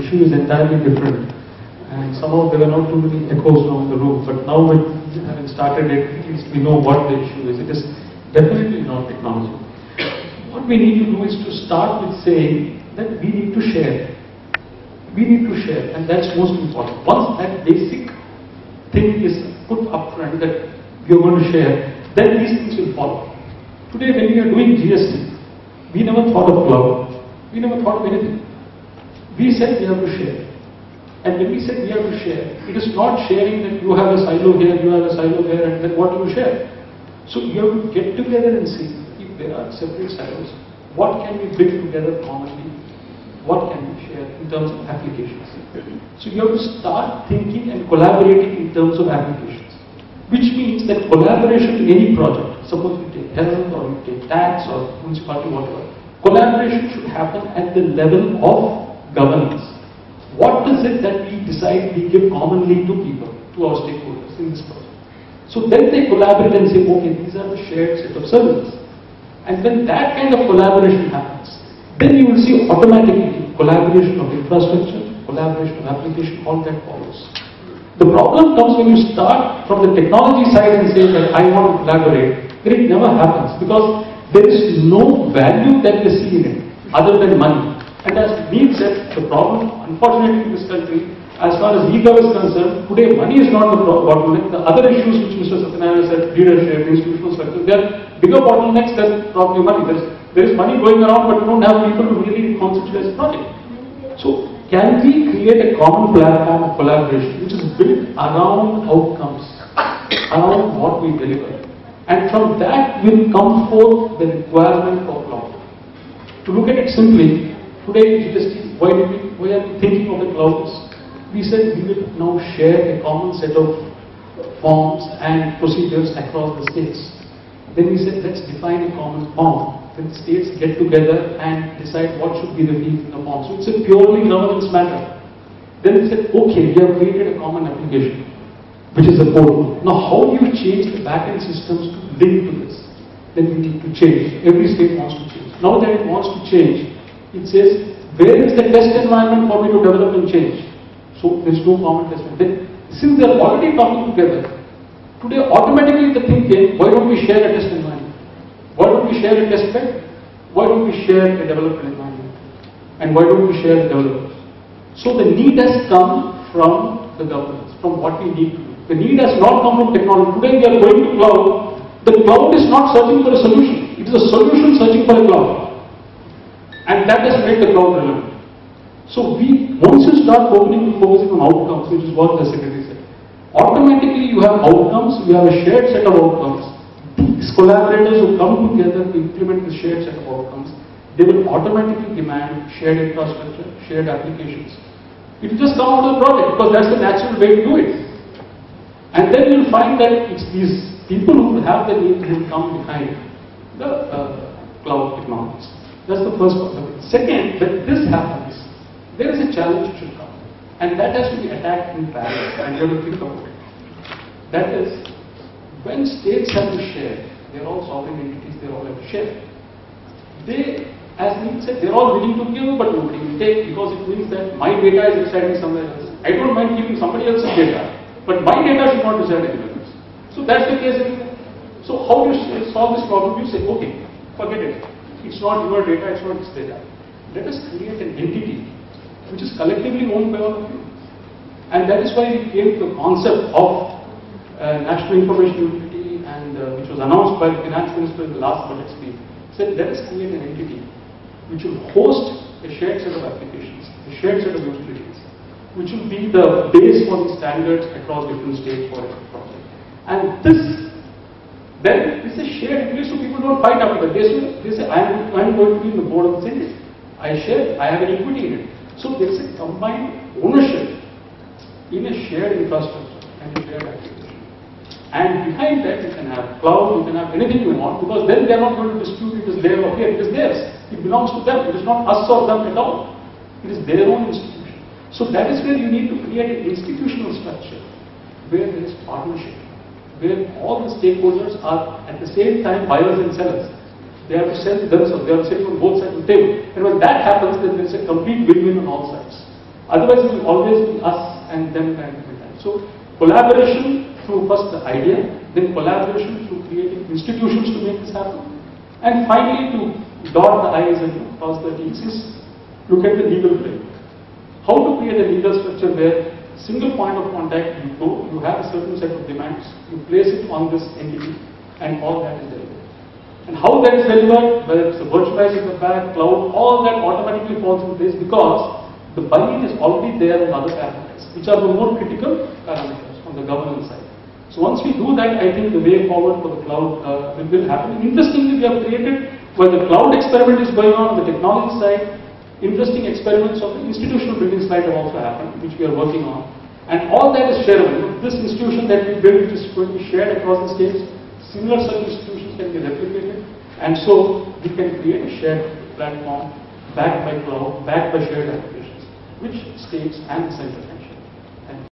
issue is entirely different. And somehow there were not too many echoes around the room. But now with having started it, at least we know what the issue is. It is definitely not technology. What we need to do is to start with saying that we need to share. We need to share, and that's most important. Once that basic thing is put up front that we are going to share, then these things will follow. Today when we are doing GST, we never thought of cloud. We never thought of anything. We said we have to share. And when we said we have to share, it is not sharing that you have a silo here, you have a silo there, and then what do you share? So you have to get together and see if there are separate silos, what can we bring together commonly, what can we share in terms of applications. So you have to start thinking and collaborating in terms of applications, which means that collaboration in any project, suppose you take health or you take tax or municipality, whatever, collaboration should happen at the level of governance. What is it that we decide we give commonly to people, to our stakeholders in this project? So then they collaborate and say, okay, these are the shared set of services. And when that kind of collaboration happens, then you will see automatically collaboration of infrastructure, collaboration of application, all that follows. The problem comes when you start from the technology side and say that I want to collaborate, then it never happens because there is no value that they see in it other than money. And as Neil said, the problem, unfortunately, in this country, as far as e-gov is concerned, today money is not the bottleneck. The other issues which Mr. Satyanarayana said, leadership, institutional structure, they are bigger bottlenecks than probably money. There is money going around, but we don't have people to really conceptualize the project. So, can we create a common platform of collaboration which is built around outcomes, around what we deliver? And from that will come forth the requirement for cloud. To look at it simply, today, why are we thinking of the clouds? We said we will now share a common set of forms and procedures across the states. Then we said let's define a common form. Then states get together and decide what should be the field in the form. So it's a purely governance matter. Then we said, okay, we have created a common application, which is the code. Now how do you change the backend systems to link to this? Then we need to change. Every state wants to change. Now that it wants to change, it says, where is the test environment for me to develop and change? So there is no common test environment. Then, since they are already talking together, today automatically the thing came, why don't we share a test environment? Why don't we share a test bed? Why don't we share a development environment? And why don't we share the developers? So the need has come from the governance, from what we need to do. The need has not come from technology. Today we are going to cloud. The cloud is not searching for a solution. It is a solution searching for a cloud. And that has made the cloud relevant. So once you start focusing on outcomes, which is what the secretary said, automatically you have outcomes, you have a shared set of outcomes. These collaborators who come together to implement the shared set of outcomes, they will automatically demand shared infrastructure, shared applications. It will just come out of the project because that's the natural way to do it. And then you'll find that it's these people who have the need who will come behind the cloud technologies. That's the first part of it. Second, when this happens, there is a challenge which will come. And that has to be attacked in parallel. And you have to think about it. That is, when states have to share, they're all sovereign entities, they all have to share. They, as Neil said, they're all willing to give, but nobody will take because it means that my data is residing somewhere else. I don't mind keeping somebody else's data, but my data should not reside anywhere else. So that's the case. So how do you solve this problem? You say, okay, forget it. It's not your data, it's not this data. Let us create an entity which is collectively owned by all of you. And that is why we came to the concept of National Information Utility and which was announced by the Finance Minister in the last budget speech. Said, let us create an entity which will host a shared set of applications, a shared set of utilities, which will be the base for the standards across different states for every project. And this is a shared utility, so people don't fight after that. They say, I'm going to be in the board of the city. I have an equity in it. So there is a combined ownership in a shared infrastructure and a shared application. And behind that you can have cloud, you can have anything you want, because then they are not going to dispute it is there or here, it is theirs. It belongs to them. It is not us or them at all. It is their own institution. So that is where you need to create an institutional structure where there is partnership, where all the stakeholders are at the same time buyers and sellers. They have to sell themselves, they have to sell from both sides of the table. And when that happens, then there is a complete win-win on all sides. Otherwise, it will always be us and them kind of thing. So collaboration through first the idea, then collaboration through creating institutions to make this happen, and finally to dot the I's and cross the T's is look at the legal framework. How to create a legal structure where single point of contact, you go, you have a certain set of demands, you place it on this entity, and all that is delivered. And how that is delivered, whether it's a virtualized in the back, cloud, all that automatically falls in place because the buy-in is already there in other parameters, which are the more critical parameters on the governance side. So once we do that, I think the way forward for the cloud will happen. Interestingly, we have created, where the cloud experiment is going on the technology side, interesting experiments of the institutional building side have also happened, which we are working on. And all that is shareable. This institution that we built, which is going to be shared across the states, similar such institutions can be replicated. And so we can create a shared platform backed by cloud, backed by shared applications, which states and the center can